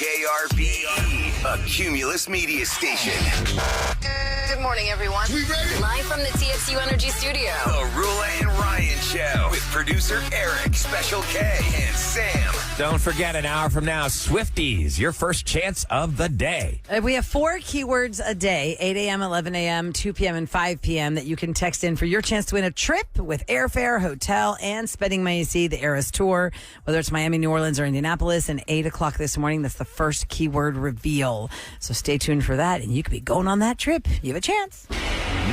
KRBE, a Cumulus media station. Good morning, everyone. We ready? Live from the TXU Energy Studio. The Roula and Ryan Show with producer Eric, Special K, and Sam. Don't forget, an hour from now, Swifties, your first chance of the day. We have 4 keywords a day, 8 a.m., 11 a.m., 2 p.m., and 5 p.m. that you can text in for your chance to win a trip with airfare, hotel, and spending money to see the Eras Tour, whether it's Miami, New Orleans, or Indianapolis. And 8 o'clock this morning, that's the first keyword reveal. So stay tuned for that, and you could be going on that trip. You have a chance.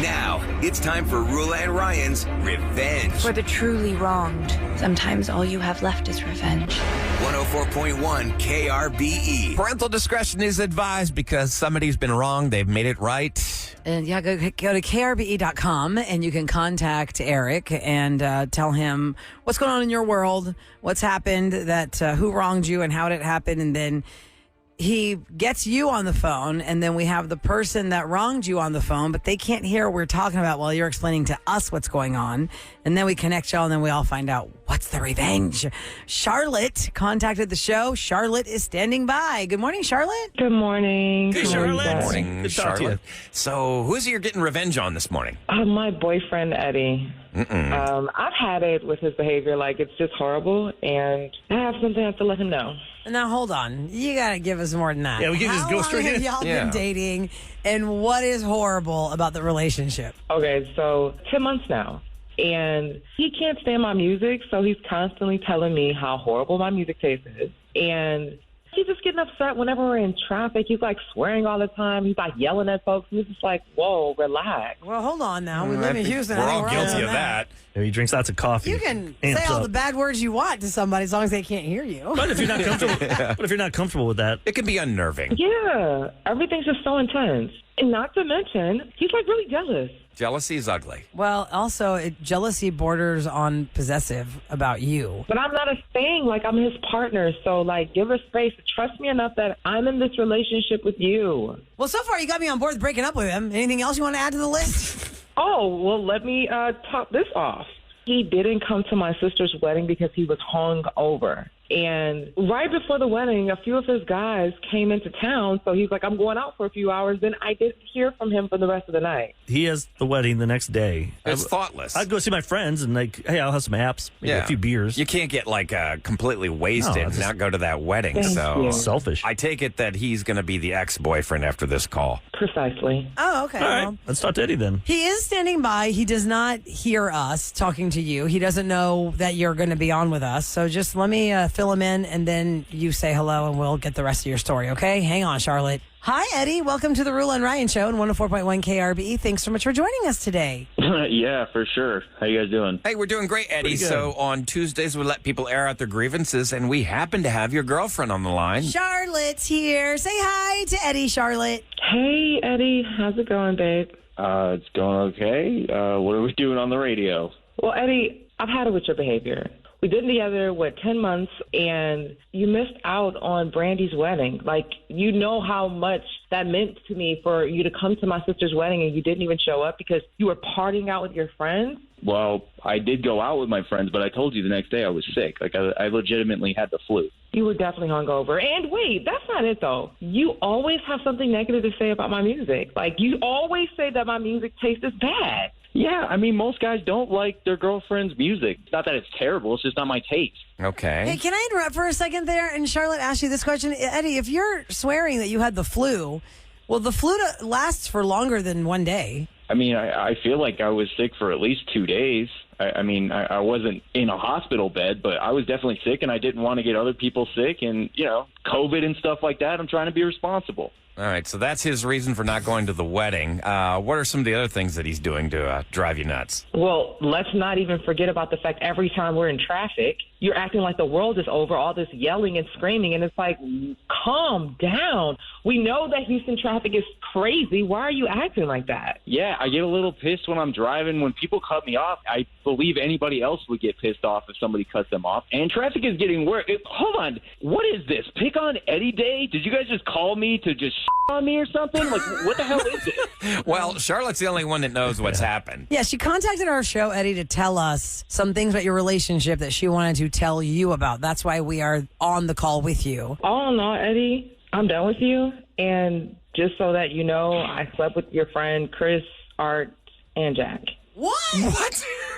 Now, it's time for Roula and Ryan's Revenge. For the truly wronged, sometimes all you have left is revenge. 104.1 KRBE. Parental discretion is advised because somebody's been wrong. They've made it right. And yeah, go to krbe.com and you can contact Eric and tell him what's going on in your world, what's happened, who wronged you and how did it happen. And then he gets you on the phone, and then we have the person that wronged you on the phone, but they can't hear what we're talking about while you're explaining to us what's going on. And then we connect y'all, and then we all find out what's the revenge. Charlotte contacted the show. Charlotte is standing by. Good morning, Charlotte. Good morning. Hey, How are you Charlotte. guys? Morning, Good to talk to Charlotte. So, who's it you're getting revenge on this morning? My boyfriend, Eddie. I've had it with his behavior. Like, it's just horrible, and I have something I have to let him know. Now, hold on. You got to give us more than that. Yeah, we can just go straight How long in. have y'all Yeah. been dating, and what is horrible about the relationship? Okay, so 10 months now, and he can't stand my music, so he's constantly telling me how horrible my music taste is. And he's just getting upset whenever we're in traffic. He's, like, swearing all the time. He's, like, yelling at folks. And it's just like, whoa, relax. Well, hold on now. We live in Houston. We're I think all guilty on of that. He drinks lots of coffee. You can Amps say all up. the bad words you want to somebody as long as they can't hear you. But if you're not comfortable, with that, It can be unnerving. Yeah, everything's just so intense. And not to mention, he's, like, really jealous. Jealousy is ugly. Well, also, jealousy borders on possessive about you. But I'm not a thing. Like, I'm his partner. So, like, give her space. Trust me enough that I'm in this relationship with you. Well, so far, you got me on board with breaking up with him. Anything else you want to add to the list? Oh, well, let me top this off. He didn't come to my sister's wedding because he was hung over. And right before the wedding, a few of his guys came into town. So he's like, I'm going out for a few hours. Then I didn't hear from him for the rest of the night. he has the wedding the next day. It's thoughtless. I'd go see my friends and hey, I'll have some apps, maybe a few beers. You can't get completely wasted No, and just- not go to that wedding. Thank So you. Selfish. I take it that he's going to be the ex-boyfriend after this call. Precisely. Oh, okay. All right, Well, let's talk to Eddie then. he is standing by. He does not hear us talking to you. He doesn't know that you're going to be on with us. So just let me fill him in, and then you say hello, and we'll get the rest of your story, okay? Hang on, Charlotte. Hi, Eddie. Welcome to the Roula and Ryan Show on 104.1 KRBE. Thanks so much for joining us today. Yeah, for sure. How you guys doing? Hey, we're doing great, Eddie. Pretty good. So on Tuesdays, we let people air out their grievances, and we happen to have your girlfriend on the line. Charlotte's here. Say hi to Eddie, Charlotte. Hey, Eddie. How's it going, babe? It's going okay. What are we doing on the radio? Well, Eddie, I've had it with your behavior. We've been together, 10 months, and you missed out on Brandy's wedding. Like, you know how much that meant to me for you to come to my sister's wedding and you didn't even show up because you were partying out with your friends. Well, I did go out with my friends, but I told you the next day I was sick. Like, I legitimately had the flu. You were definitely hungover. And wait, that's not it, though. You always have something negative to say about my music. Like, you always say that my music taste is bad. Yeah, I mean, most guys don't like their girlfriend's music. Not that it's terrible. It's just not my taste. Okay. Hey, can I interrupt for a second there? And Charlotte asked you this question. Eddie, if you're swearing that you had the flu, well, the flu lasts for longer than one day. I mean, I feel like I was sick for at least 2 days. I wasn't in a hospital bed, but I was definitely sick, and I didn't want to get other people sick. And, COVID and stuff like that, I'm trying to be responsible. All right, so that's his reason for not going to the wedding. What are some of the other things that he's doing to drive you nuts? Well, let's not even forget about the fact every time we're in traffic, you're acting like the world is over, all this yelling and screaming, and it's like, calm down. We know that Houston traffic is crazy. Why are you acting like that? Yeah, I get a little pissed when I'm driving. When people cut me off, I believe anybody else would get pissed off if somebody cuts them off. And traffic is getting worse. Hold on. What is this? Pick on Eddie Day? Did you guys just call me to just on me or something? Like, what the hell is this? Well, Charlotte's the only one that knows what's happened. Yeah, she contacted our show, Eddie, to tell us some things about your relationship that she wanted to tell you about. That's why we are on the call with you. Oh, no, Eddie. I'm done with you. And just so that you know, I slept with your friend Chris, Art, and Jack. What?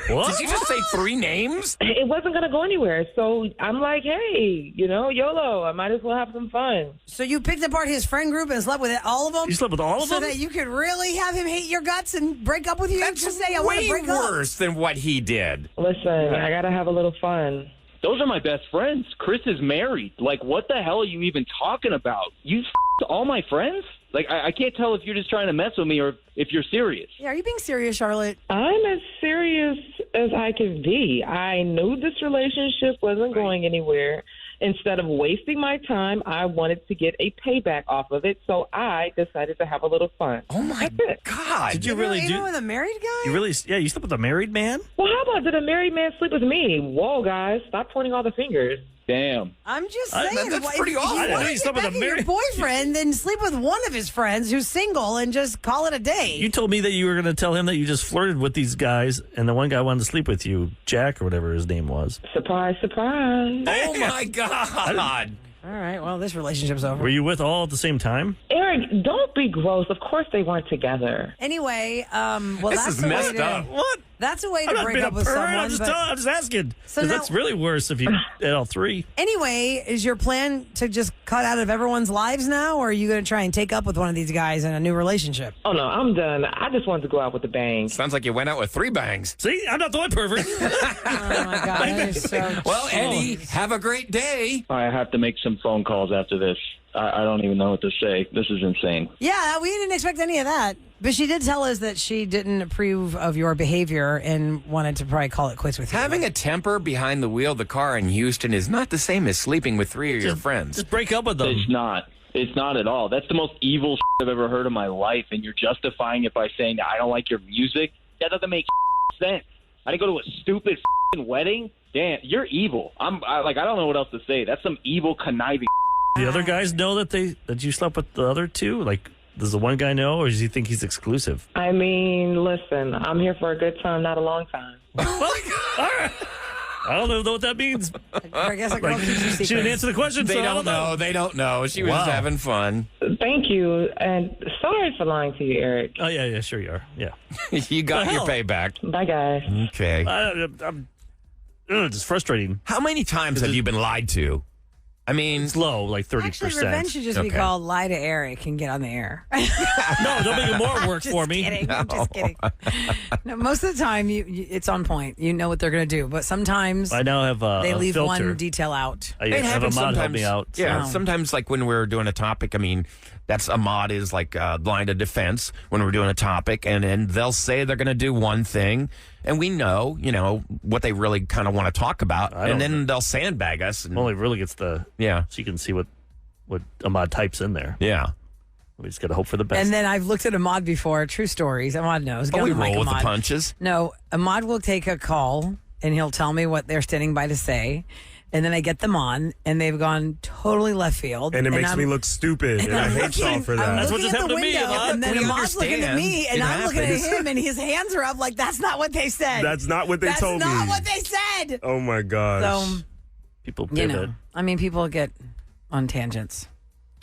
Did you just say 3 names? It wasn't going to go anywhere. So I'm like, hey, YOLO, I might as well have some fun. So you picked apart his friend group and slept with all of them? You slept with all of so them? So that you could really have him hate your guts and break up with you? That's just say, I want to break worse than what he did. Listen, I got to have a little fun. Those are my best friends. Chris is married. Like, what the hell are you even talking about? You all my friends? Like, I can't tell if you're just trying to mess with me or if you're serious. Yeah, are you being serious, Charlotte? I'm as serious as I can be. I knew this relationship wasn't going anywhere. Instead of wasting my time, I wanted to get a payback off of it, so I decided to have a little fun. Oh, my God. Did you really do? Even with a married guy? You really? Yeah, you slept with a married man? Well, how about did a married man sleep with me? Whoa, guys, stop pointing all the fingers. Damn. I'm just saying. That's pretty awful. I didn't know If you you slept want with to a get back at your boyfriend, then sleep with one of his friends who's single and just call it a day. You told me that you were going to tell him that you just flirted with these guys, and the one guy wanted to sleep with you, Jack or whatever his name was. Surprise, surprise. Oh, my God. All right, well, this relationship's over. Were you with all at the same time? Eric, don't be gross. Of course they weren't together. Anyway, well, This that's is a way messed to, up. What? That's a way I'm to not break being up a with pervert. someone. I'm just asking. So 'Cause now- that's really worse if you had all 3. Anyway, is your plan to just cut out of everyone's lives now, or are you going to try and take up with one of these guys in a new relationship? Oh, no, I'm done. I just wanted to go out with a bang. Sounds like you went out with 3 bangs. See, I'm not the one pervert. Oh, my God. That is so Well, Eddie, have a great day. I have to make some phone calls after this. I don't even know what to say. This is insane. Yeah, we didn't expect any of that. But she did tell us that she didn't approve of your behavior and wanted to probably call it quits with you. Having a temper behind the wheel of the car in Houston is not the same as sleeping with 3 of your friends. Just break up with them. It's not. It's not at all. That's the most evil I've ever heard in my life, and you're justifying it by saying that I don't like your music? That doesn't make sense. I didn't go to a stupid wedding? Damn, you're evil. I don't know what else to say. That's some evil, conniving. The other guys know that you slept with the other 2? Like, does the one guy know, or does he think he's exclusive? I mean, listen, I'm here for a good time, not a long time. All right. I don't know what that means. I guess a girl keeps your secrets. She didn't answer the question, They so I don't know. They don't know. She was just having fun. Thank you, and sorry for lying to you, Eric. Oh, yeah, sure you are. Yeah. You got your payback. Bye, guys. Okay. It's frustrating. How many times have you been lied to? I mean, It's low, like 30%. Actually, revenge should just be Okay. called lie to Eric and get on the air. No, don't make it more work Just for me. kidding. I'm just kidding. No, most of the time, it's on point. You know what they're going to do. But sometimes I now have they a leave filter. one detail out. I it have a happens mod help sometimes. me out. Yeah, so. sometimes like when we're doing a topic, I mean, that's a mod is like line of defense when we're doing a topic, and then they'll say they're going to do one thing, and we know, what they really kind of want to talk about, and then they'll sandbag us. And, Only really gets so you can see what Ahmad types in there. yeah. We just got to hope for the best. And then I've looked at Ahmad before. True stories. Ahmad knows. Get Oh, on we the mic, roll with the Ahmad. punches. No, Ahmad will take a call and he'll tell me what they're standing by to say. And then I get them on, and they've gone totally left field. And it makes I'm- me look stupid, and I I'm hate y'all looking- for I'm that. That's what looking just at the happened to me, window, Ahmad. and then We Ahmad's looking at me, and understand. I'm It looking at happens. him, and his hands are up like, that's not what they said. That's not what they told me. That's not what they said. Oh my gosh. So, People you pivot. know, I mean, people get on tangents,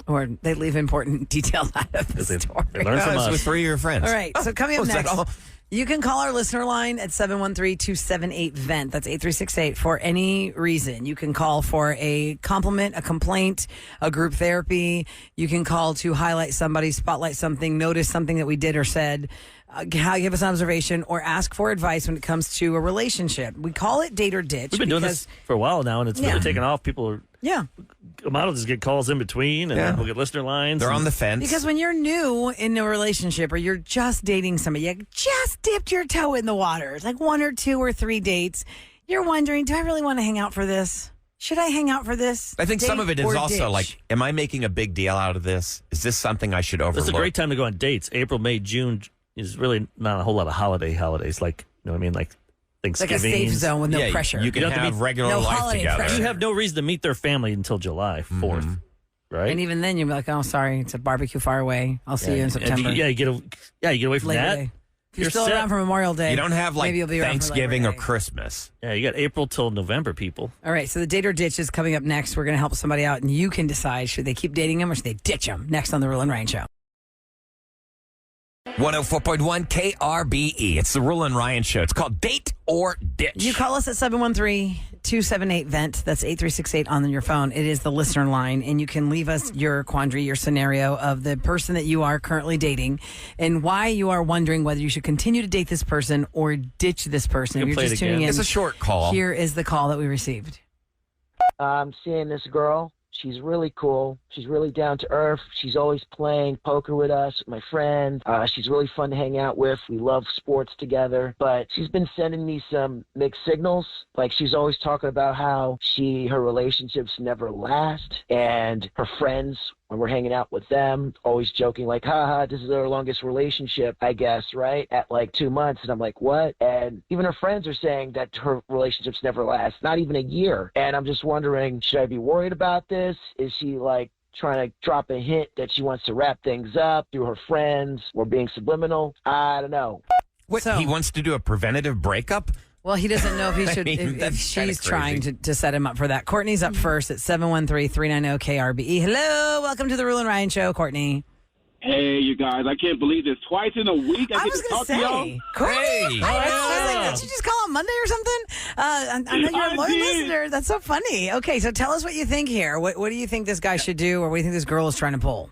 or they leave important details out of the They story. learn from It's us. with 3 of your friends. All right, so coming up was that next, all? you can call our listener line at 713-278-VENT. That's 8368 for any reason. You can call for a compliment, a complaint, a group therapy. You can call to highlight somebody, spotlight something, notice something that we did or said, give us an observation, or ask for advice when it comes to a relationship. We call it Date or Ditch. We've been doing this for a while now, and it's really taken off. People are. Yeah. Ahmad will just get calls in between, and then we'll get listener lines. They're on the fence. Because when you're new in a relationship or you're just dating somebody, you just dipped your toe in the water. It's like 1 or 2 or 3 dates. You're wondering, do I really want to hang out for this? Should I hang out for this? I think some Date of it is or also ditch? like, am I making a big deal out of this? Is this something I should overlook? This is a great time to go on dates. April, May, June is really not a whole lot of holidays. Like, you know what I mean? Like It's like Thanksgiving. a safe zone with no pressure. You can You don't have to have be- regular no life holiday together. pressure. You have no reason to meet their family until July 4th, right? And even then, you'll be like, oh, sorry, it's a barbecue far away. I'll see you in September. You get away from Labor that. Day. If you're still set. around for Memorial Day, You don't have like maybe you'll be around for Thanksgiving Labor or Day. Christmas. Yeah, you got April till November, people. All right, so the date or ditch is coming up next. We're going to help somebody out, and you can decide should they keep dating him or should they ditch him. Next on the Roula and Ryan Show. 104.1 KRBE. It's the Roula and Ryan Show. It's called Date or Ditch. You call us at 713-278-VENT. That's 8368 on your phone. It is the listener line, and you can leave us your quandary, your scenario of the person that you are currently dating and why you are wondering whether you should continue to date this person or ditch this person. You can If play you're it just tuning again. in. It's a short call. Here is the call that we received. I'm seeing this girl. She's really cool. She's really down to earth. She's always playing poker with us, my friend. She's really fun to hang out with. We love sports together. But she's been sending me some mixed signals. Like she's always talking about how her relationships never last. And her friends, when we're hanging out with them, always joking like, haha, this is our longest relationship, I guess, right? At like 2 months. And I'm like, what? And even her friends are saying that her relationships never last, not even a year. And I'm just wondering, should I be worried about this? Is she like trying to drop a hint that she wants to wrap things up through her friends or being subliminal? I don't know. What, So- he wants to do a preventative breakup? Well, he doesn't know if he should, mean, if that's kinda she's trying crazy. to set him up for that. Courtney's up first at 713-390-KRBE. Hello, welcome to the Roula and Ryan Show, Courtney. Hey, you guys, I can't believe this. Twice in a week I I get was to going talk to to y'all. say, Courtney, Hey. I was like, didn't you just call on Monday or something? I know you're a I loyal did. listener. That's so funny. Okay, so tell us what you think here. What do you think this guy should do, or what do you think this girl is trying to pull?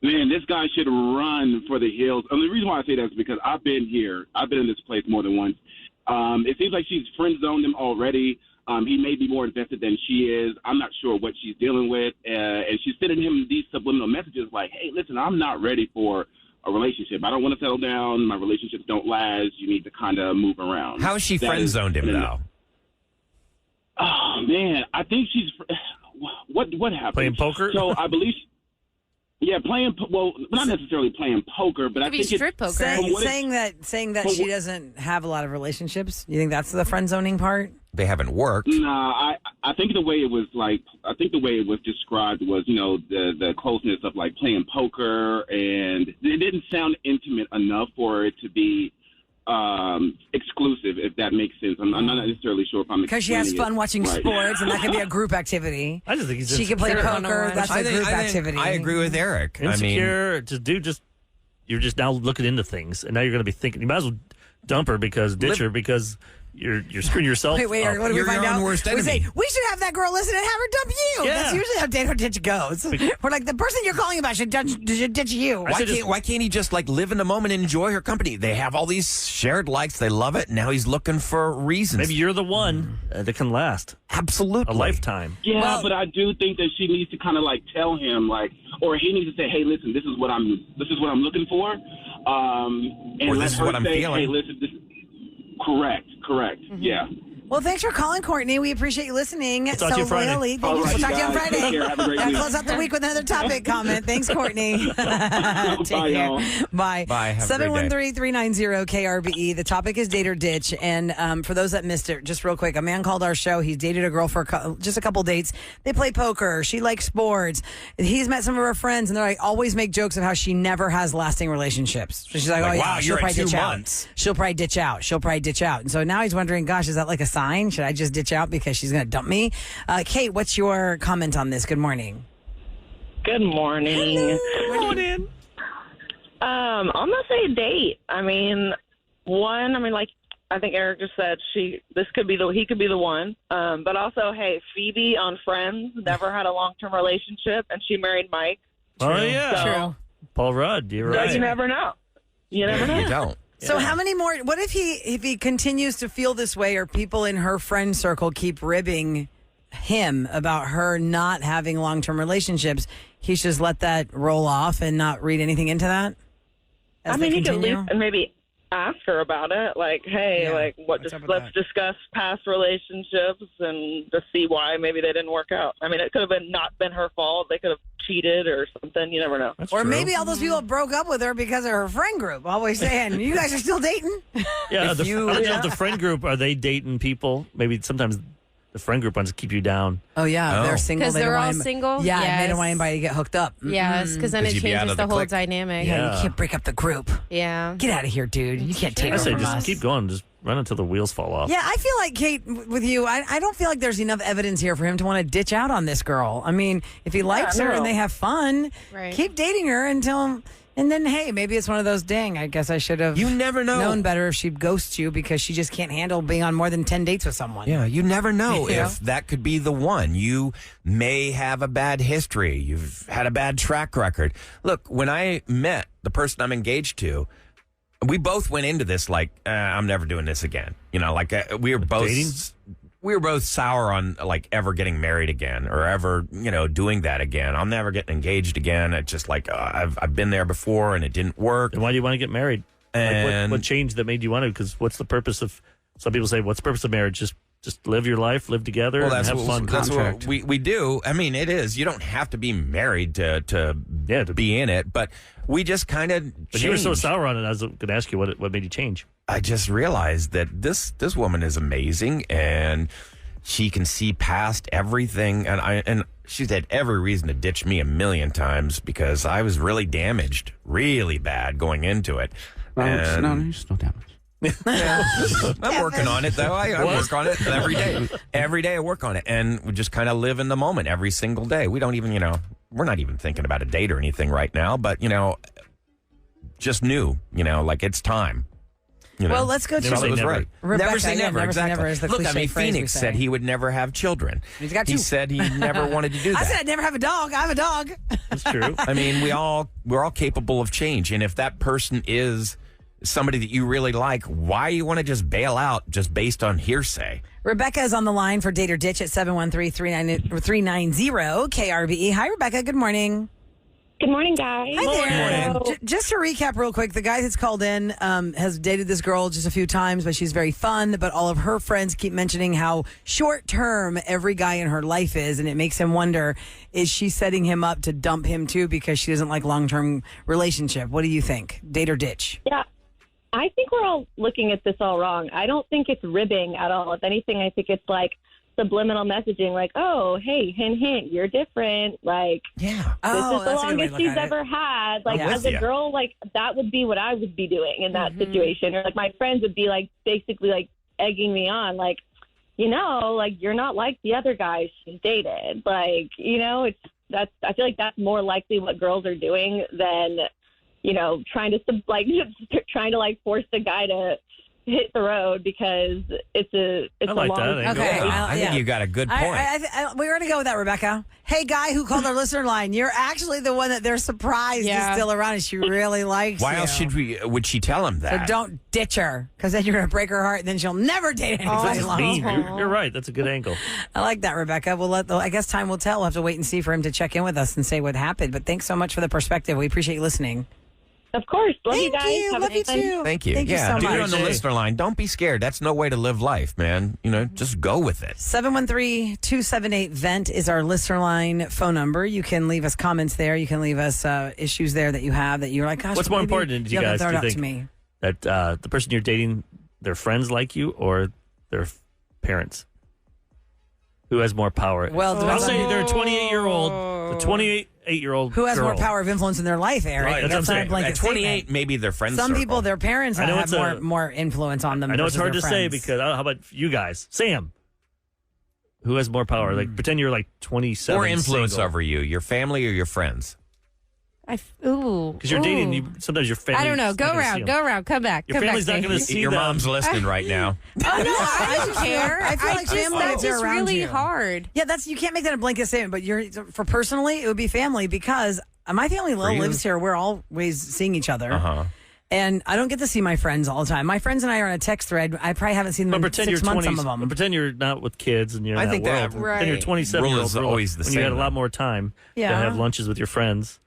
Man, this guy should run for the hills. And the reason why I say that is because I've been here. I've been in this place more than once. It seems like she's friend-zoned him already. He may be more invested than she is. I'm not sure what she's dealing with. And she's sending him these subliminal messages like, hey, listen, I'm not ready for a relationship. I don't want to settle down. My relationships don't last. You need to kind of move around. How has she That friend is- zoned him, though? Oh, man. I think she's – what happened? Playing poker? So I believe – yeah, not necessarily playing poker, but I Could be think it's strip poker. Saying that she doesn't have a lot of relationships. You think that's the friend zoning part? They haven't worked. Nah, I think the way it was described was, the closeness of like playing poker, and it didn't sound intimate enough for it to be exclusive, if that makes sense. I'm not necessarily sure if I'm Because she has explaining fun it watching right. sports, and that can be a group activity. I just think he's She can play insecure. poker. That's a group activity. I agree with Eric. Insecure, you're just now looking into things, and now you're going to be thinking. You might as well dump her ditch her because you're screwing yourself. Wait, up. what do we You're find your own out? worst We enemy. say, we should have that girl listen and have her dump you. Yeah. That's usually how date or ditch goes. We're like, the person you're calling about should ditch you. Why can't he just like live in the moment and enjoy her company? They have all these shared likes. They love it. Now he's looking for reasons. Maybe you're the one that can last Absolutely. a lifetime. Yeah, but I do think that she needs to kind of like tell him, like, or he needs to say, "Hey, listen, this is what I'm looking for," and Or let this is her what I'm say, feeling. "Hey, listen, this." Correct. Yeah. Well, thanks for calling, Courtney. We appreciate you listening talk to you Friday. loyally. Thank All you. right, We'll talk to you on guys. Friday. Take care. Have a great Gotta week. close out the week with another topic comment. Thanks, Courtney. Take Bye, care. y'all. Bye. Bye. Have a great day. 713-390-KRBE. The topic is date or ditch. And for those that missed it, just real quick, a man called our show. He's dated a girl for just a couple dates. They play poker. She likes sports. He's met some of her friends, and they're like, always make jokes of how she never has lasting relationships. So she's like, Like, oh, yeah, wow, she'll you're at probably 2 ditch months. out. She'll probably ditch out. She'll probably ditch out. And so now he's wondering, gosh, is that like a sign? Should I just ditch out because she's going to dump me? Kate, what's your comment on this? Good morning. Good morning. Morning. I'm gonna say date. I mean, like I think Eric just said, he could be the one. But also, hey, Phoebe on Friends never had a long-term relationship, and she married Mike. Oh, yeah. True. Paul Rudd, you're So right. you never know. You never know. You don't. So how many more? What if he continues to feel this way, or people in her friend circle keep ribbing him about her not having long-term relationships? He should just let that roll off and not read anything into that. I mean, he could at least maybe ask her about it. Like, hey, Yeah. like, let's discuss past relationships and just see why maybe they didn't work out. I mean, it could have not been her fault. They could have cheated or something. You never know. That's Or true. maybe all those people broke up with her because of her friend group. Always saying, "You guys are still dating." Yeah, If you- I don't know if the friend group, are they dating people? Maybe sometimes the friend group wants to keep you down. Oh yeah, they're single. Because They they're don't all want single? Yeah, Yes. they don't want anybody to get hooked up. Yes, because then 'Cause it you'd be out changes of the the whole clique. dynamic. Yeah, you can't break up the group. Yeah. Get out of here, dude. You can't take I it say from just us. keep going. Just run until the wheels fall off. Yeah, I feel like, Kate, with you, I don't feel like there's enough evidence here for him to want to ditch out on this girl. I mean, if he likes her and they have fun, Right. keep dating her until... And then, hey, maybe it's one of those, dang, I guess I should have You never know. known better if she ghosts you because she just can't handle being on more than 10 dates with someone. Yeah, you never know Yeah. if that could be the one. You may have a bad history. You've had a bad track record. Look, when I met the person I'm engaged to, we both went into this like, I'm never doing this again. You know, like we were both... Dating? We were both sour on like ever getting married again or ever, doing that again. I'm never getting engaged again. It's just like I've been there before and it didn't work. And why do you want to get married? And what changed that made you want to? Because what's the purpose of? Some people say, what's the purpose of marriage? Just live your life, live together, and have fun. That's what we do. I mean, it is. You don't have to be married to be in it, but we just kind of. But you were so sour on it. I was going to ask you what made you change. I just realized that this woman is amazing and she can see past everything, and she's had every reason to ditch me a million times because I was really damaged, really bad going into it. No, you're still damaged. I'm working on it though. I work on it every day. Every day I work on it, and we just kind of live in the moment every single day. We don't even, we're not even thinking about a date or anything right now, but just knew, like it's time. Well, let's go to Never say never. Right. Rebecca. Never say never. Never say Exactly. never is the Look, cliche phrase we Phoenix say. said he would never have children. He's got He two. said he never wanted to do that. I said I'd never have a dog. I have a dog. That's true. I mean, we're all capable of change, and if that person is somebody that you really like, why you want to just bail out just based on hearsay? Rebecca is on the line for Date or Ditch at 713-390-KRBE. Hi, Rebecca. Good morning. Good morning, guys. Hi there. Just to recap real quick, the guy that's called in has dated this girl just a few times, but she's very fun. But all of her friends keep mentioning how short term every guy in her life is, and it makes him wonder, is she setting him up to dump him too because she doesn't like long-term relationship? What do you think? Date or ditch? Yeah, I think we're all looking at this all wrong. I don't think it's ribbing at all. If anything, I think it's like subliminal messaging, like, oh, hey, hint, hint, you're different. Like, yeah, this is the longest she's ever had. Like, as a girl, like, that would be what I would be doing in that situation. Or, like, my friends would be, like, basically, like, egging me on, like, like, you're not like the other guys she's dated. Like, I feel like that's more likely what girls are doing than, trying to force the guy to hit the road because it's a like long that. Okay, I think you got a good point. We're going to go with that, Rebecca. Hey, guy who called our listener line, you're actually the one that they're surprised is still around and she really likes Why you. else would she tell him So that? don't ditch her because then you're going to break her heart and then she'll never date anybody That's long. mean. You're right. That's a good angle. I like that, Rebecca. I guess time will tell. We'll have to wait and see for him to check in with us and say what happened. But thanks so much for the perspective. We appreciate you listening. Of course. Love you guys. Thank you. Have Love a you nice time. too. Thank you. Thank you so dude much. on the listener line, don't be scared. That's no way to live life, man. Just go with it. 713-278-VENT is our listener line phone number. You can leave us comments there. You can leave us issues there that you have that you're like, gosh, What's more maybe important to you haven't guys? thrown Do you up to think me. that the person you're dating, their friends like you, or their parents? Who has more power? Well, I'll say they're a 28-year-old. The 28-year-old Who has more girl. power of influence in their life, Eric? Right, that's That's what not I'm a saying. blanket At 28, statement. maybe their friends. Some people, their parents I know have it's more influence on them. I know it's versus hard to their say friends. because how about you guys? Sam, who has more power? Like pretend you're like 27. Or influence single. over you, your family or your friends. Because you're dating, sometimes your family. I don't know. Go around. Come back. Your come family's back not to going me. to see Your them. mom's listening right now. Oh, no, I don't care. I feel like family that's if they're just around really you. hard. Yeah, you can't make that a blanket statement, but for personally, it would be family because my family For you? lives here. We're always seeing each other. Uh-huh. And I don't get to see my friends all the time. My friends and I are on a text thread. I probably haven't seen them But in pretend 6 you're months, 20. some of them. Pretend you're not with kids and you're in I that think that world. Pretend you're 27 rule year is old always the when same, you had a lot though. more time Yeah. to have lunches with your friends.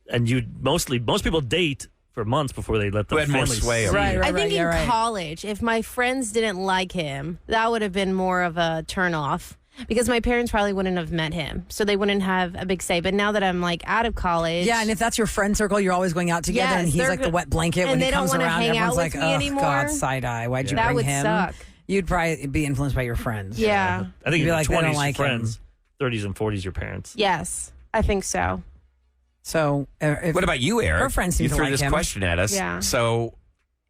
And most people date for months before they let the Who had more family sway see over you. you. I think in you're right. college, if my friends didn't like him, that would have been more of a turnoff because my parents probably wouldn't have met him, so they wouldn't have a big say. But now that I'm like out of college, Yeah, and if that's your friend circle, you're always going out together, Yes, and he's they're like the wet blanket and when he they don't comes wanna around. hang out Everyone's like, with me "Oh anymore." God, side eye. Why'd you that bring would him?" suck. You'd probably be influenced by your friends. Yeah. I think You'd be in like, your they don't 20s, like your him. friends, 30s and 40s, your parents. Yes, I think so. So, what about you, Eric? Her friends seem you to threw like this him. question at us. Yeah. So,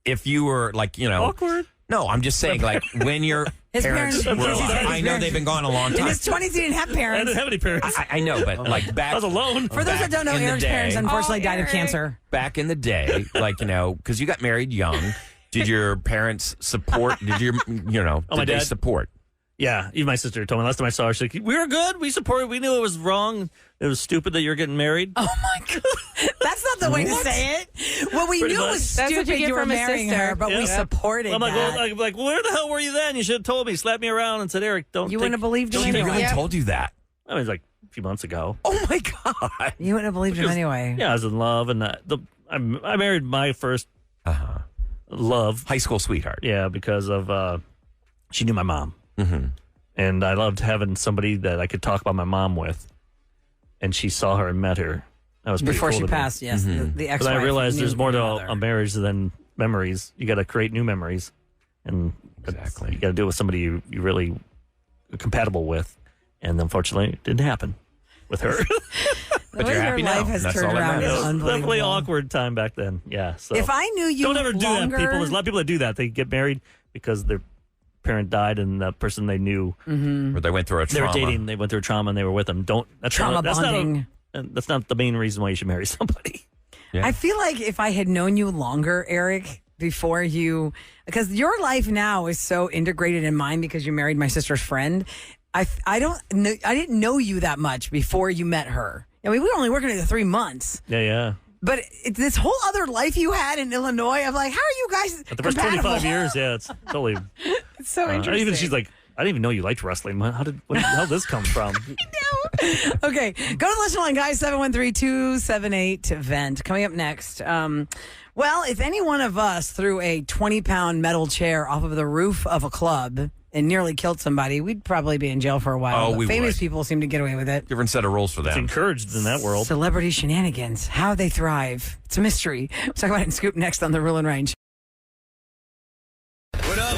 if you were like, Awkward. No, I'm just saying, like, when your His parents parents- were his alive. parents- I know they've been gone a long In time. his 20s, he didn't have I parents. didn't have any parents. I know, but like back I was alone. For those that don't know, in the Eric's day- parents unfortunately died of Eric. cancer. back in the day, like, because you got married young. Did your parents support? Did your, my did they dad- support? Yeah, even my sister told me last time I saw her, she's like, we were good. We supported. We knew it was wrong. It was stupid that you're getting married. Oh my God. That's not the way to say it. Well, we Pretty knew it much. was That's what stupid you get were from a marrying sister. her, but we supported I'm like, that. where the hell were you then? You should have told me. Slapped me around and said, Eric, don't. You wouldn't have believed him She anyway. really told you that. I mean, it was like a few months ago. Oh my God. You wouldn't have believed him Because- anyway. Yeah, I was in love, and I married my first love. High school sweetheart. Yeah, because of she knew my mom, and I loved having somebody that I could talk about my mom with. And she saw her and met her. That was pretty Before cool she to me. passed, yes. The ex-wife. But I realized knew there's more to your mother. a marriage than memories. You got to create new memories, and Exactly. you got to do it with somebody you really are compatible with. And unfortunately, it didn't happen with her. The But way you're your happy life now. has That's turned all that around matters. is It was definitely unbelievable. awkward time back then. Yeah. So If I knew you don't ever do that, longer, people. There's a lot of people that do that. They get married because their parent died, and the person they knew Or they went through a they trauma. were dating. They went through a trauma, and they were with them. That's trauma that's bonding. That's not the main reason why you should marry somebody. Yeah. I feel like if I had known you longer, Eric, before you, because your life now is so integrated in mine because you married my sister's friend. I didn't know you that much before you met her. I mean, we were only working together 3 months, Yeah. but this whole other life you had in Illinois, I'm like, how are you guys But the first compatible? 25 years, yeah, it's totally. It's so interesting. Even she's like, I didn't even know you liked wrestling. How did this come from? Okay, go to the listener line, guys, 713-278-VENT. Coming up next, well, if any one of us threw a 20-pound metal chair off of the roof of a club and nearly killed somebody, we'd probably be in jail for a while. Oh, But we famous would. people seem to get away with it. Different set of rules for It's them. encouraged in that world. Celebrity shenanigans, how they thrive. It's a mystery. We'll talk about it in Scoop next on the Rule and Range. What up?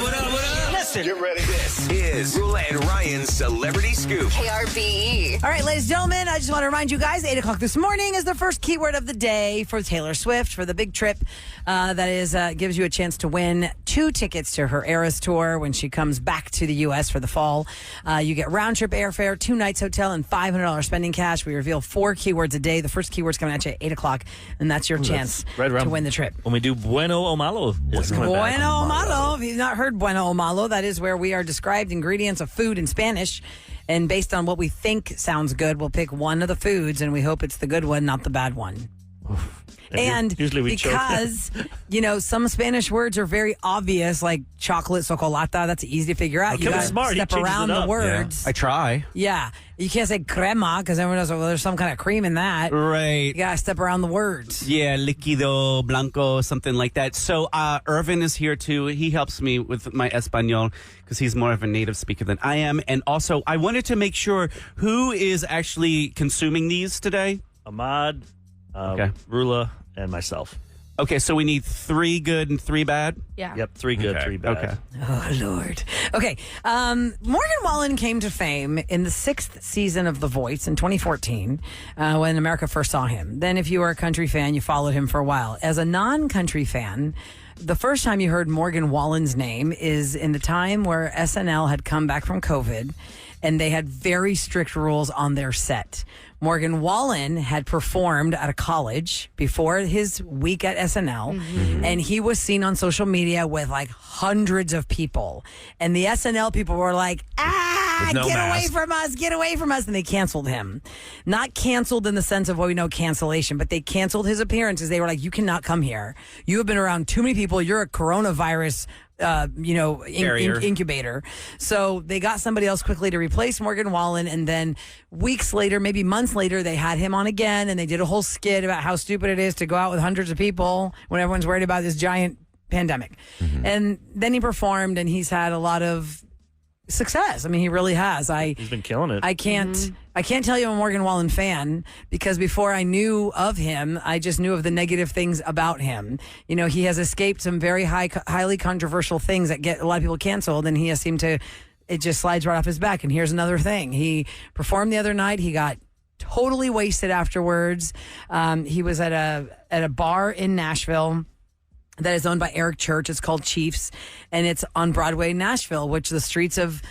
Listen. Get ready. This is Roula and Ryan's Celebrity Scoop. KRBE. All right, ladies and gentlemen, I just want to remind you guys, 8 o'clock this morning is the first keyword of the day for Taylor Swift for the big trip. That is gives you a chance to win 2 tickets to her Eras Tour when she comes back to the U.S. for the fall. You get round-trip airfare, 2 nights hotel, and $500 spending cash. We reveal 4 keywords a day. The first keyword's coming at you at 8 o'clock, and that's your chance right around to win the trip. When we do Bueno o Malo. it's coming back. Bueno o malo. If you've not heard Bueno o malo, that is where we are described ingredients of food in Spanish. And based on what we think sounds good, we'll pick one of the foods, and we hope it's the good one, not the bad one. And usually we choke. because, some Spanish words are very obvious, like chocolate, chocolata, that's easy to figure out. Oh, You Kevin's got to smart. He step changes around it the up. words. I try. Yeah. You can't say crema because everyone knows, well, there's some kind of cream in that. Right. You got to step around the words. Yeah, líquido, blanco, something like that. So Irvin is here too. He helps me with my Espanol because he's more of a native speaker than I am. And also, I wanted to make sure who is actually consuming these today. Ahmad, Okay. Roula, and myself. Okay, so we need 3 good and 3 bad. Yeah. Yep, 3 good, Okay. 3 bad. Okay. Oh, Lord. Okay. Morgan Wallen came to fame in the 6th season of The Voice in 2014 when America first saw him. Then, if you were a country fan, you followed him for a while. As a non-country fan, the first time you heard Morgan Wallen's name is in the time where SNL had come back from COVID and they had very strict rules on their set. Morgan Wallen had performed at a college before his week at SNL, and he was seen on social media with like hundreds of people. And the SNL people were like, With no get away mask. from us, get away from us. And they canceled him. Not canceled in the sense of what we know cancellation, but they canceled his appearances. They were like, you cannot come here. You have been around too many people. You're a coronavirus incubator. So they got somebody else quickly to replace Morgan Wallen. And then weeks later, maybe months later, they had him on again and they did a whole skit about how stupid it is to go out with hundreds of people when everyone's worried about this giant pandemic. And then he performed and he's had a lot of success. I mean, he really has. He's been killing it. I can't I can't tell you I'm a Morgan Wallen fan because before I knew of him, I just knew of the negative things about him. You know, he has escaped some very highly controversial things that get a lot of people canceled, and he has seemed to, it just slides right off his back. And here's another thing. He performed the other night. He got totally wasted afterwards. He was at a bar in Nashville that is owned by Eric Church. It's called Chiefs, and it's on Broadway, Nashville, which the streets of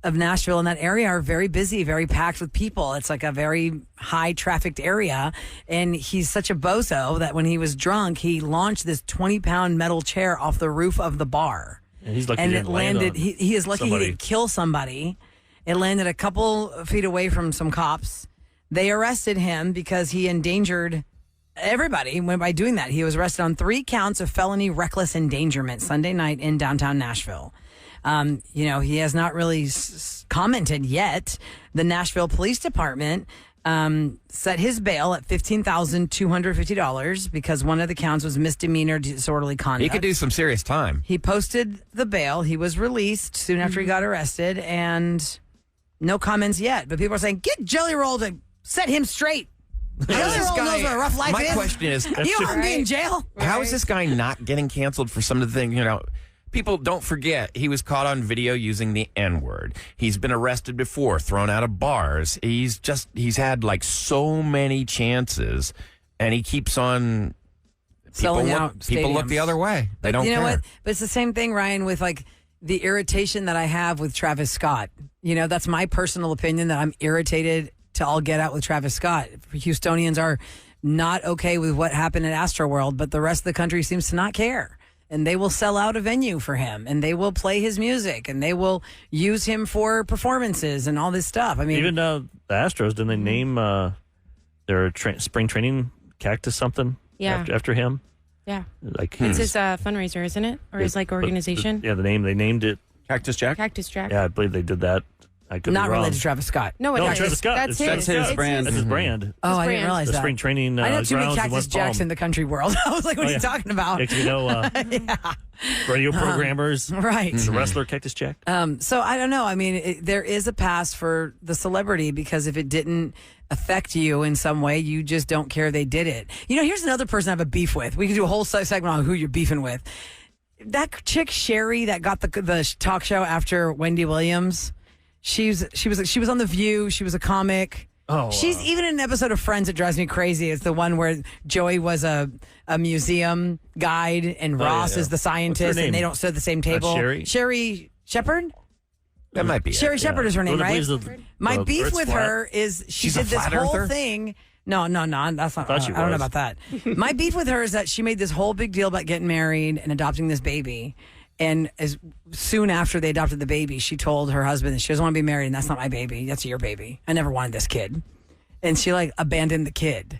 Nashville in that area are very busy, very packed with people. It's like a very high trafficked area. And he's such a bozo that when he was drunk, he launched this 20-pound metal chair off the roof of the bar. And he's lucky and he it didn't land landed, on he is lucky somebody. he didn't kill somebody. It landed a couple feet away from some cops. They arrested him because he endangered everybody by doing that. He was arrested on 3 counts of felony reckless endangerment Sunday night in downtown Nashville. You know, he has not really commented yet. The Nashville Police Department set his bail at $15,250 because one of the counts was misdemeanor disorderly conduct. He could do some serious time. He posted the bail. He was released soon after he got arrested, and no comments yet. But people are saying, get Jelly Roll to set him straight. Jelly Roll knows what a rough life My is. question is, You don't want to be in jail. how is this guy not getting canceled for some of the things, you know? People don't forget he was caught on video using the N-word. He's been arrested before, thrown out of bars. He's had like so many chances, and he keeps on Selling out people look stadiums. the other way. They don't You know care. what? But it's the same thing, Ryan, with like the irritation that I have with Travis Scott. You know, that's my personal opinion that I'm irritated to all get out with Travis Scott. Houstonians are not okay with what happened at Astroworld, but the rest of the country seems to not care. And they will sell out a venue for him, and they will play his music, and they will use him for performances and all this stuff. I mean, Even the Astros, didn't they name their spring training cactus something? Yeah. After him. Yeah. Like It's his fundraiser, isn't it? Or his like organization? Yeah, they named it Cactus Jack. Cactus Jack. Yeah, I believe they did that. I could not be wrong. related to Travis Scott. No, No, it's Travis Scott. That's It's his. his brand. That's his brand. Oh, I didn't brand. realize The that. spring training I know too many grounds in Cactus West Jacks Palm. in the country world. I was like, what Oh, are yeah. you talking about? Yeah, 'cause you know, radio programmers, Right. the wrestler Cactus Jack. So I don't know. I mean, there is a pass for the celebrity because if it didn't affect you in some way, you just don't care they did it. You know, here's another person I have a beef with. We could do a whole segment on who you're beefing with. That chick Sherry that got the talk show after Wendy Williams. She was on The View. She was a comic. Oh, She's even in an episode of Friends that drives me crazy. It's the one where Joey was a museum guide and Ross is the scientist, and they don't sit at the same table. Sherry? Sherry Shepard? That might be Sherry it. Shepard is her name, Well, right? My the beef Earth's with flat. her is she She's a did this flat whole earther? thing. No, that's not. Thought she I don't know was. about that. My beef with her is that she made this whole big deal about getting married and adopting this baby. And as soon after they adopted the baby, she told her husband that she doesn't want to be married, and that's not my baby. That's your baby. I never wanted this kid. And she like abandoned the kid.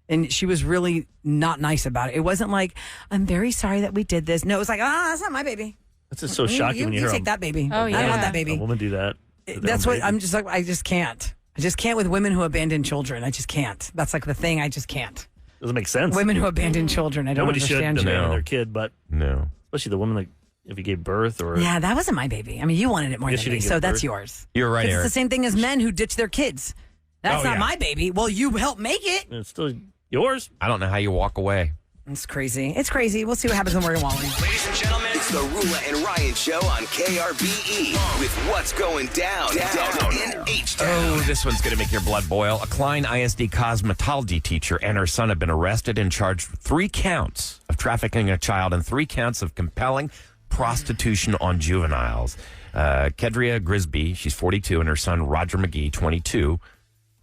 And she was really not nice about it. It wasn't like, I'm very sorry that we did this. No, it was like, that's not my baby. That's just so shocking when you hear take that baby. Oh, I don't want yeah. that a baby. woman do that. to their That's own what baby. I'm just like. I just can't. I just can't with women who abandon children. I just can't. That's like the thing. I just can't. Doesn't make sense. Women who abandon children. I don't Nobody should understand. abandon No. their kid, but No. especially the woman like if you gave birth or Yeah, that wasn't my baby. I mean, you wanted it more Yes, than she me, didn't give so that's birth. yours. You're right, It's Eric. the same thing as men who ditch their kids. That's Oh, not yeah. my baby. Well, you helped make it. it's still yours. I don't know how you walk away. It's crazy. It's crazy. We'll see what happens when we're in Wally. Ladies and gentlemen, it's the Roula and Ryan Show on KRBE with what's going down in H-Town. Oh, this one's going to make your blood boil. A Klein ISD cosmetology teacher and her son have been arrested and charged with 3 counts of trafficking a child and 3 counts of compelling prostitution on juveniles. Kedria Grisby, she's 42, and her son Roger McGee,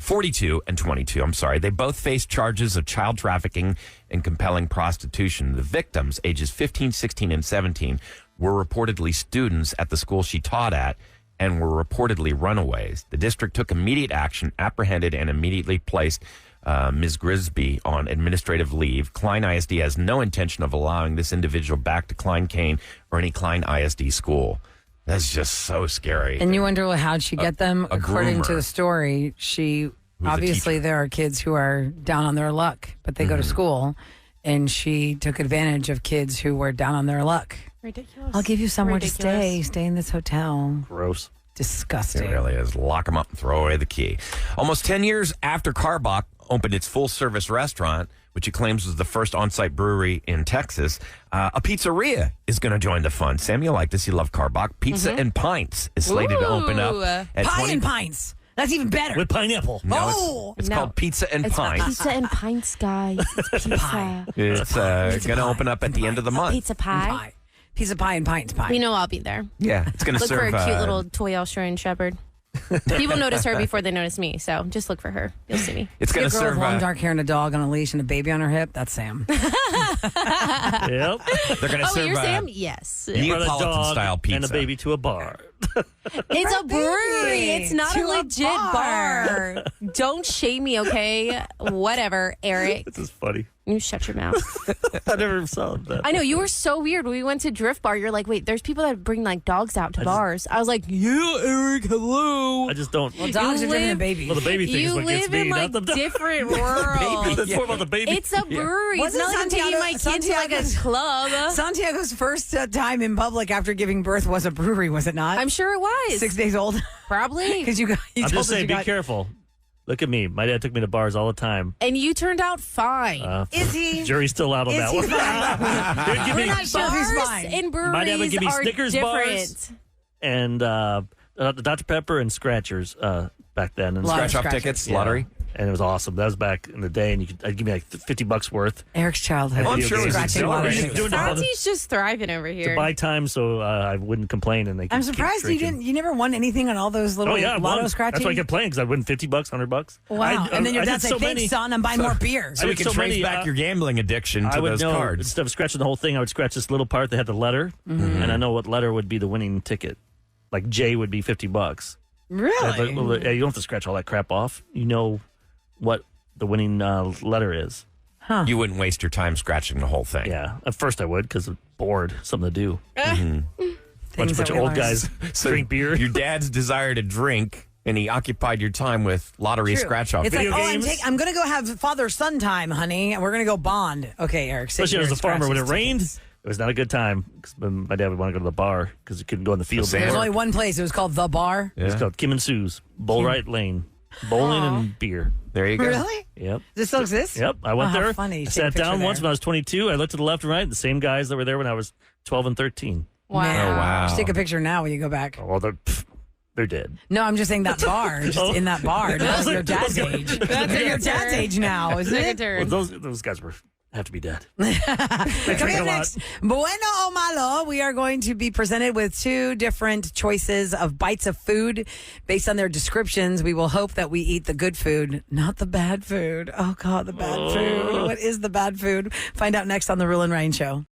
42 and 22. I'm sorry. They both face charges of child trafficking and compelling prostitution. The victims, ages 15, 16, and 17, were reportedly students at the school she taught at and were reportedly runaways. The district took immediate action, apprehended, and immediately placed Ms. Grisby on administrative leave. Klein ISD has no intention of allowing this individual back to Klein Kane or any Klein ISD school. That's just so scary. And you wonder, well, how'd she get them? a According to groomer. the story, she a obviously there are kids who are down on their luck, but they go to school, and she took advantage of kids who were down on their luck. Ridiculous. I'll give you somewhere to Ridiculous. stay. Stay in this hotel. Gross. Disgusting. It really is. Lock them up and throw away the key. Almost 10 years after Karbach opened its full-service restaurant, which it claims was the first on-site brewery in Texas, a pizzeria is going to join the fun. Sam, you like this. You love Karbach. Pizza and Pints is slated to open up at Pie and Pints. That's even better. With pineapple. No, it's called Pizza and Pints. Pizza and Pints, guys. It's pizza. It's going to open up at the end of the month. Pizza pie. Pizza pie and Pints pie. You know I'll be there. Yeah, it's going to Look serve... for a cute little toy Australian Shepherd. People notice her before they notice me, so just look for her. You'll see me. It's going to a girl serve... with long dark hair and a dog on a leash and a baby on her hip. That's Sam. Yep. They're going to serve... you're Sam? Yes. Neapolitan-style pizza. And a baby to a bar. It's a brewery. It's not To a a legit bar. bar. Don't shame me, okay? Whatever, Eric. This is funny. You shut your mouth. I never saw that. I know, you were so weird. We went to Drift Bar. You're like, wait, there's people that bring like dogs out to bars. I was like, yeah, Eric, hello. I just don't. Well, dogs are different than babies. Well, the baby thing is You what gets live me. in not like the dog. different worlds. It's more about the baby. It's a brewery. It's Wasn't not like I'm taking my kid to like a Santiago's- club. Santiago's first time in public after giving birth was a brewery, was it not? I'm sure it was. 6 days old. Probably. Because you I'm told just us saying, you be got- careful. Look at me. My dad took me to bars all the time. And you turned out fine. Is he? Jury's still out on Is that he one. fine? They'd give We're me not bars and breweries My dad would give me are Snickers different. bars. And Dr. Pepper and Scratchers back then. And Scratch-off tickets, lottery. And it was awesome. That was back in the day, and I'd give me like $50 worth. Eric's childhood. I'm sure it was Scratching lottery. Santi's just thriving over To here. buy time so I wouldn't complain. And they could I'm keep surprised drinking. you never won anything on all those little Oh yeah, I lotto won. scratching. That's why I kept playing because I'd win $50, $100. Wow. And then your dad said, thanks, son, I'm buying more beer. So we can trace back your gambling addiction to I would those know, cards. instead of scratching the whole thing, I would scratch this little part that had the letter, and I know what letter would be the winning ticket. Like J would be $50. Really? Yeah, you don't have to scratch all that crap off. You know what the winning letter is. Huh. You wouldn't waste your time scratching the whole thing. Yeah, at first I would because I'm bored, something to do. Bunch Things of that we old learned. guys So drink beer. Your dad's desire to drink, and he occupied your time with lottery True. scratch-off. It's Video like, games. I'm going to go have father-son time, honey, and we're going to go bond. Okay, Eric. sit Especially here as a and farmer, scratch when it these rained, tickets. it was not a good time because my dad would want to go to the bar because he couldn't go in the field. Sam- There's only one place. It was called The Bar. It was called Kim and Sue's Bullwright Lane, bowling and beer. There you go. Really? Yep. Does this still exist? Yep, I went Oh, how there. funny. I Take a sat picture down once there. when I was 22. I looked to the left and right. The same guys that were there when I was 12 and 13. Wow. Man, Oh, wow. Just take a picture now when you go back. Oh, well, they're dead. No, I'm just saying that bar. Just in that bar. That's your dad's age. That's your dad's age now, isn't Take a it? turn. Well, those guys have to be dead. Coming drink a up lot. next, Bueno o Malo, we are going to be presented with two different choices of bites of food. Based on their descriptions, we will hope that we eat the good food, not the bad food. Oh, God, the bad food. What is the bad food? Find out next on The Roula and Ryan Show.